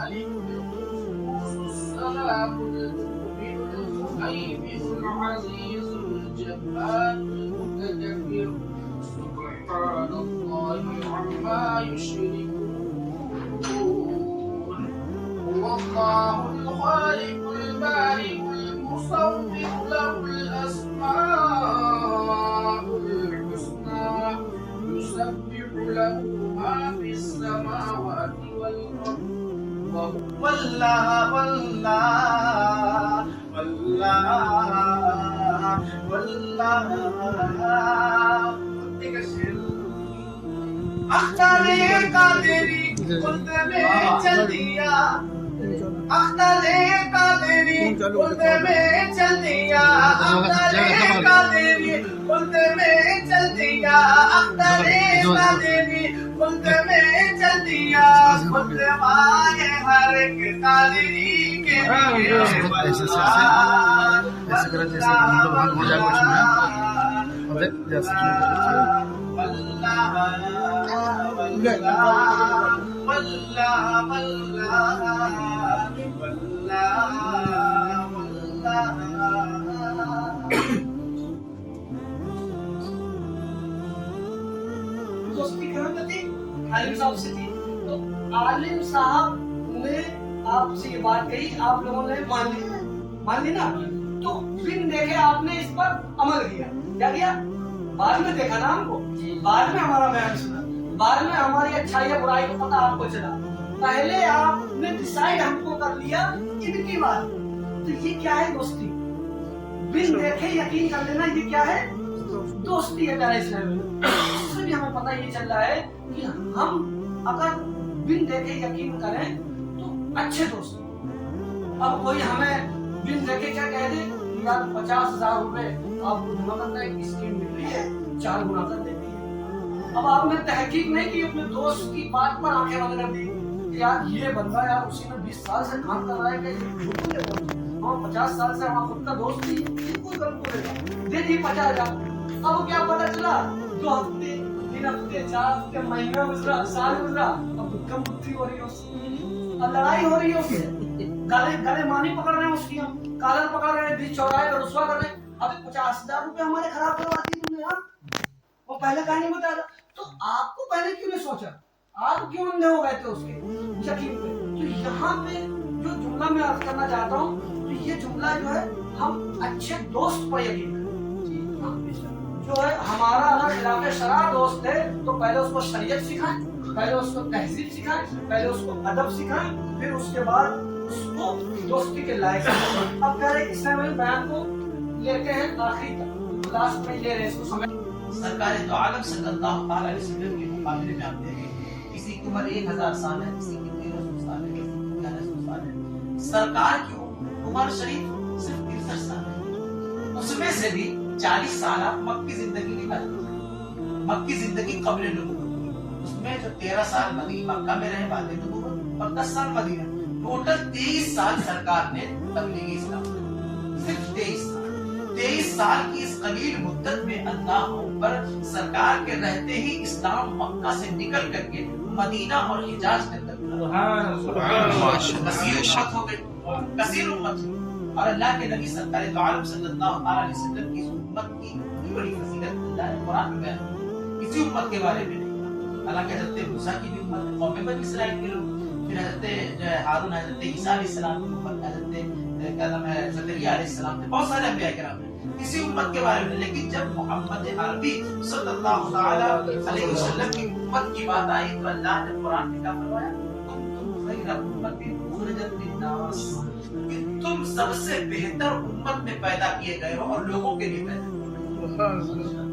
الملك القدوس السلام المؤمن المهيمن العزيز الجبار المتكبر سبحان الله عما يشركون هو الله الخالق البارئ المصور له الأسماء الحسنى يسبح له ما في السماوات والأرض والله والله والله والله اختارے قادری قلت میں چل دیا اختارے قادری قلت میں چل دیا اختارے قادری قلت میں چل دیا اختارے قادری قلت میں چل دیا قلت مائے ہر ایک قادری کے لیے دوستی کرنا تھی عالم صاحب سے تھی تو عالم صاحب نے آپ سے یہ بات کہی آپ لوگوں نے مان لی نا تو بن دیکھے آپ نے اس پر عمل کیا کیا کیا بعد میں دیکھا نا ہم کو بعد میں ہمارا بیان سنا بعد میں ہماری اچھائی یا برائی کو پتہ آپ کو چلا پہلے آپ نے ڈیسائیڈ ہم کو کر لیا ان کی بات تو یہ کیا ہے دوستی بن دیکھے یقین کر لینا یہ کیا ہے دوستی ہے پیارے اسلام میں اس سے بھی ہمیں پتہ یہ چل رہا ہے کہ ہم اگر بن دیکھے یقین کریں تو اچھے دوست اب کوئی ہمیں بن دیکھے کیا کہہ دے یار 50,000 روپے آپ کو جمع کرنا ہے اسکیم مل رہی ہے 4 گنا کر دیتی ہے اب آپ نے تحقیق نہیں کی اپنے دوست کی بات پر آنکھیں بند کر دی کہ یار یہ بندہ یار اسی میں 20 سال سے کام کر رہا ہے کہ اور 50 سال سے ہمارا خود کا دوست نہیں کوئی غلط بولے گا دے دی 50,000 اب کیا پتا چلا 2 ہفتے 3 ہفتے 4 ہفتے مہینہ گزرا سال گزرا اب کم بتھی ہو رہی ہے اس کی اب لڑائی ہو رہی ہے اس سے گلے مانی پکڑ رہے ہیں اس کی ہم کالر پکڑ رہے ہیں بیچ چوراہے پر رسوا کر رہے ہیں ابھی 50,000 روپے ہمارے خراب کروا دی تم نے یار وہ پہلے کہا نہیں بتایا تو آپ کو پہلے کیوں نہیں سوچا آپ کیوں اندھے ہو گئے تھے اس کے یقین پہ تو یہاں پہ جو جملہ میں عرض کرنا چاہتا ہوں تو یہ جملہ جو ہے ہم اچھے دوست پر یقین کریں جو ہے ہمارا اگر خلاف شرع دوست ہے تو پہلے اس کو شریعت سکھائیں پہلے اس کو تہذیب سکھائیں پہلے اس کو ادب سکھائیں پھر اس کے بعد اس کو دوستی کے لائق اب کہہ رہے اسلامی بیان کو لیتے ہیں آخری تک لاسٹ میں لے رہے ہیں اس کو سمجھ سرکار تو عالم صلی اللہ علیہ وسلم کے مقابلے میں آپ دیکھیں کسی کی عمر 1000 سال ہے کسی کی 1300 سال ہے کسی کی 1100 سال ہے سرکار کی عمر شریف صرف 63 سال ہے اس میں سے بھی 40 سال آپ مکی زندگی نہیں بات کریں مکی زندگی قبل نبوت اس میں جو 13 سال مکہ میں رہے بعد نبوت اور 10 سال مدینہ ٹوٹل 23 سال سرکار نے تبلیغ اسلام صرف 23 سال کی اس قلیل مدت میں اللہ پر سرکار کے رہتے ہی اسلام مکہ سے نکل کر کے مدینہ اور حجاز میں تبلیغ کثیر امت اور اللہ کے نبی سرکار تو عالم صلی اللہ علیہ وسلم کی امت کی بڑی فضیلت اللہ نے قرآن میں بیان کسی امت کے بارے میں نہیں حالانکہ حضرت موسیٰ کی بھی امت قوم بنی اسرائیل کے لوگ پھر حضرت ہارون حضرت عیسیٰ علیہ السلام کی امت حضرت کیا نام ہے زکریا علیہ السلام تھے بہت سارے انبیاء کرام ہیں کسی امت کے بارے میں لیکن جب محمد عربی صلی اللہ علیہ وسلم کی امت کی بات آئی تو اللہ نے قرآن میں کیا فرمایا تم خیر امت اخرجت للناس کہ تم سب سے بہتر امت میں پیدا کیے گئے ہو اور لوگوں کے لیے پیدا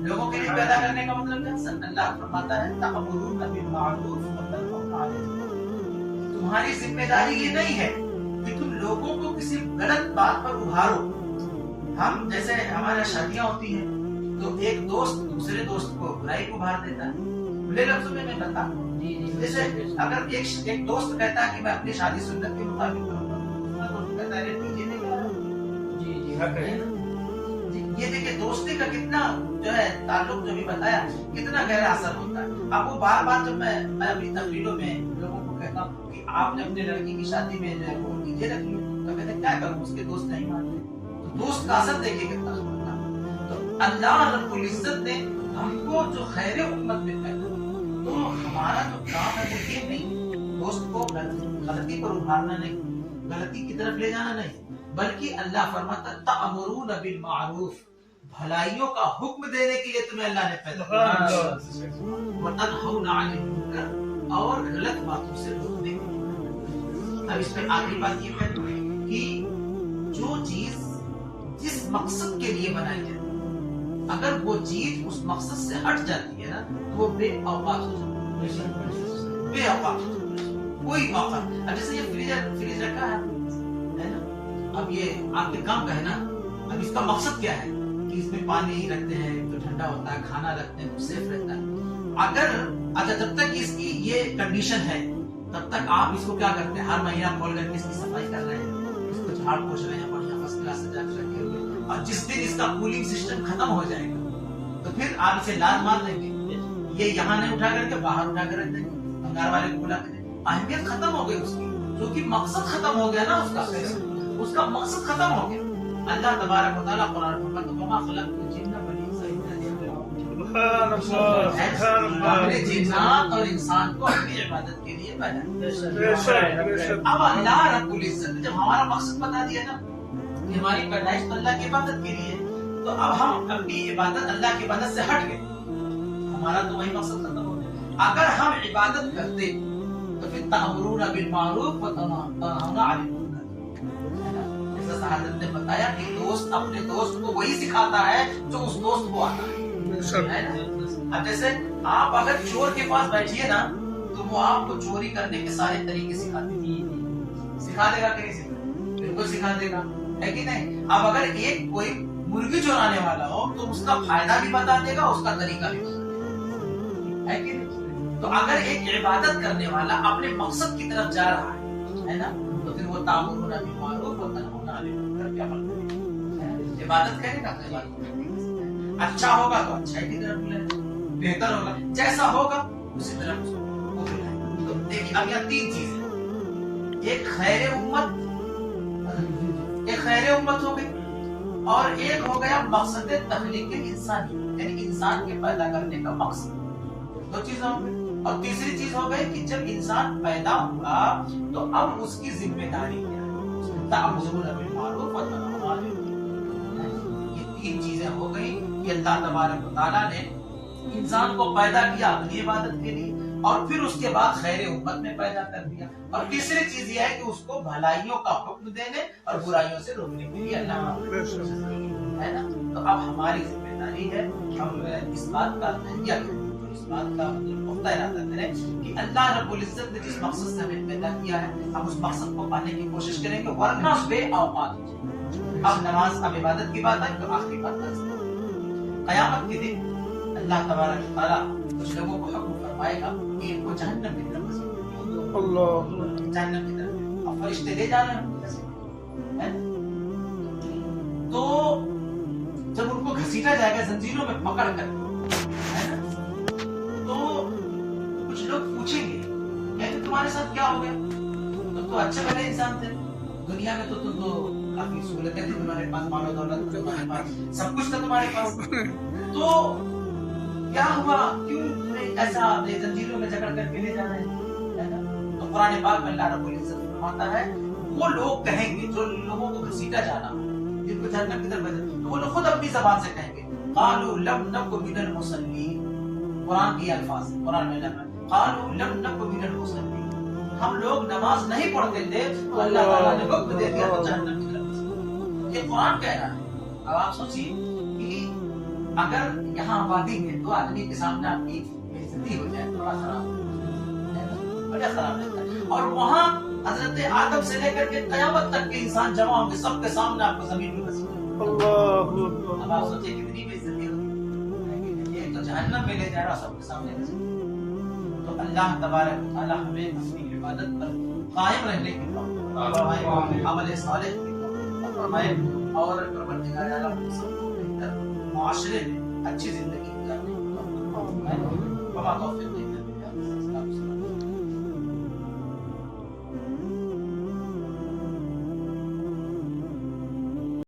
لوگوں کے لیے پیدا کرنے کا مطلب ہے اللہ فرماتا ہے تأمرون بالمعروف وتنهون عن المنکر تمہاری ذمہ داری یہ نہیں ہے کہ تم لوگوں کو کسی غلط بات پر ابھارو ہم جیسے ہمارے شادیاں ہوتی ہیں تو ایک دوست دوسرے دوست کو برائی کو ابھار دیتا ہے کھلے لفظوں میں میں بتا جیسے اگر ایک دوست کہتا ہے کہ میں اپنی شادی سنت کے مطابق کروں گا دوست کہتا ہے نتیجے نہیں یہ دیکھیں دوستی کا کتنا جو ہے تعلق جو بھی بتایا کتنا گہرا اثر ہوتا ہے. اب وہ بار بار جب میں اپنی تقریروں میں لوگوں کو کہتا ہوں کہ آپ نے اپنے لڑکی کی شادی میں جو ہے وہ نیچے رکھ لی تو کہتے ہیں کیا کروں اس کے دوست نہیں مانتے. تو دوست کا اثر دیکھیے کتنا ہوتا ہے. تو اللہ رب العزت نے ہم کو جو خیر امت میں پیدا تو ہمارا جو کام ہے وہ یہ نہیں دوست کو غلطی پر ابھارنا نہیں غلطی کی طرف لے جانا نہیں بلکہ اللہ فرماتا تأمرون بالمعروف بھلائیوں کا حکم دینے کے لیے تمہیں اللہ نے پیدا کیا وتنہون عن المنکر اور غلط باتوں سے روکنے کے لیے. اب اس میں آخری بات یہ ہے کہ جو چیز جس مقصد کے لیے بنائی جاتی ہے اگر وہ چیز اس مقصد سے ہٹ جاتی ہے نا تو وہ بے اوقات ہو جاتی ہے. بے اوقات ہو جاتی ہے کوئی موقع. اب جیسے یہ فریج رکھا ہے نا اب یہ آپ کے کام کا ہے نا اب اس کا مقصد کیا ہے کہ اس میں پانی رکھتے ہیں تو ٹھنڈا ہوتا ہے کھانا رکھتے ہیں تو سیف رہتا ہے. اگر جب تک اس کی یہ کنڈیشن ہے تب تک آپ اس کو کیا کرتے ہیں ہر مہینہ کھول کر کے اس کی صفائی کر رہے ہیں اس کو جھاڑ پوچھ رہے ہیں بڑھیا فرسٹ کلاس سجا کے رکھے ہوئے اور جس دن اس کا کولنگ سسٹم ختم ہو جائے گا تو پھر آپ اسے لاد مار دیں گے یہ یہاں نہیں اٹھا کر کے باہر اٹھا کر رکھ دیں گے بنگار والے کو بلا کے اہمیت ختم ہو گئی اس کی کیونکہ مقصد ختم ہو گیا نا اس کا مقصد ختم ہو گیا. اللہ تبارک و تعالیٰ قرآن میں فرماتا ہے وما خلقت الجن والانس الا ليعبدون. جنات اور انسان کو اپنی عبادت کے لیے پیدا کیا. اب اللہ رب العزت نے جب ہمارا مقصد بتا دیا نا کہ ہماری پیدائش تو اللہ کی عبادت کے لیے تو اب ہم اپنی عبادت اللہ کی عبادت سے ہٹ گئے ہمارا تو وہی مقصد ختم ہو گیا. اگر ہم عبادت کرتے تو پھر تأمرون بالمعروف وتنہون عن المنکر. جیسا سعادت نے بتایا کہ دوست اپنے دوست کو وہی سکھاتا ہے جو اس دوست کو آتا ہے. اب جیسے آپ اگر چور کے پاس بیٹھیے نا تو وہ آپ کو چوری کرنے کے سارے طریقے سکھاتے ہیں. سکھا دے گا کہ نہیں سکھا بالکل سکھا دے گا ہے کہ نہیں. اب اگر ایک کوئی مرغی چورانے والا ہو تو اس کا فائدہ بھی بتا دے گا اس کا طریقہ بھی بتا دے گا ہے کہ نہیں. تو اگر ایک عبادت کرنے والا اپنے مقصد کی طرف جا رہا ہے نا تو پھر وہ تأمرون بالمعروف وتنہون عن المنکر کیا عمل کرے گا عبادت کرے گا تو عبادت کرے گا. اچھا ہوگا تو اچھائی کی طرف بلائے بہتر ہوگا جیسا ہوگا اسی طرح اس کو بلائے. تو دیکھیے اب یہاں تین چیزیں ایک خیر امت ہو گئی اور ایک ہو گیا مقصد تخلیق انسانی یعنی انسان کے پیدا کرنے کا مقصد. دو چیزیں ہو گئی. اور تیسری چیز ہو گئی کہ جب انسان پیدا ہوا تو اب اس کی ذمہ داری کیا ہے تأمرون بالمعروف وتنہون عن المنکر. یہ تین چیزیں ہو گئی کہ اللہ تبارک و تعالیٰ نے انسان کو پیدا کیا اپنی عبادت کے لیے اور پھر اس کے بعد خیر امت میں پیدا کر دیا. اور تیسری چیز یہ ہے کہ اس کو بھلائیوں کا حکم دینے اور برائیوں سے روکنے کے لیے اللہ ہے نا. تو اب ہماری ذمہ داری ہے ہم اس بات کا تہیہ کریں اس بات کا پختہ ارادہ کریں کہ اللہ رب العزت نے جس مقصد سے ہمیں پیدا کیا ہے ہم اس مقصد کو پانے کی کوشش کریں گے ورنہ بے اوقات ہو جائے. اب نماز اب عبادت کی بات ہے تو آخری بات قیامت کے دن اللہ تبارک و تعالیٰ کچھ لوگوں کو حکم فرمائے گا کہ ان کو جہنم کی طرف جہنم کی طرف اب فرشتے لے جا رہے ہیں تو جب ان کو گھسیٹا جائے گا زنجیروں میں پکڑ کر تو کچھ لوگ پوچھیں گے کہ تمہارے ساتھ کیا ہو گیا تم تو اچھے بھلے انسان تھے دنیا میں تو تم تو کافی سہولتیں تھی تمہارے پاس مال و دولت تمہارے پاس سب کچھ تھا تمہارے پاس تو کیا ہوا کیوں تمہیں ایسا زنجیروں میں جکڑ کر کے لے جا رہے ہیں. تو قرآن پاک میں اللہ رب العزت فرماتا ہے وہ لوگ کہیں گے جو لوگوں کو گھسیٹا جانا جن کو جہنم کی طرف تو وہ لوگ خود اپنی زبان سے کہیں گے قالوا لم نک من المصلین. قرآن کی الفاظ قرآن میں لفظ قالوا لم نک من المصلین ہم لوگ نماز نہیں پڑھتے تھے تو اللہ تعالیٰ نے حکم دے دیا تو جہنم کی طرف. یہ قرآن کہہ رہا ہے. اب آپ سوچیے کہ اگر یہاں آبادی میں تو آدمی کے سامنے آپ کی بےعزتی ہو جائے تھوڑا خراب بڑا خراب رہتا ہے. اور وہاں حضرت آدم سے لے کر کے قیامت تک کے انسان جمع ہوں گے سب کے سامنے آپ کو زمین میں گھسیٹیں گے. اب آپ سوچیے کتنی بےعزتی ہوگی. یہ تو جہنم میں لے جا رہا سب کے سامنے گھسیٹیں. تو اللہ تبارک و تعالی ہمیں اپنی عبادت پر قائم رہنے کی توفیق عمل صالح کی توفیق فرمائے اور پروردگار عالم سب کو کر معاشرے میں اچھی زندگی گزارنے کی توفیق عطا فرمائے۔ وما توفیق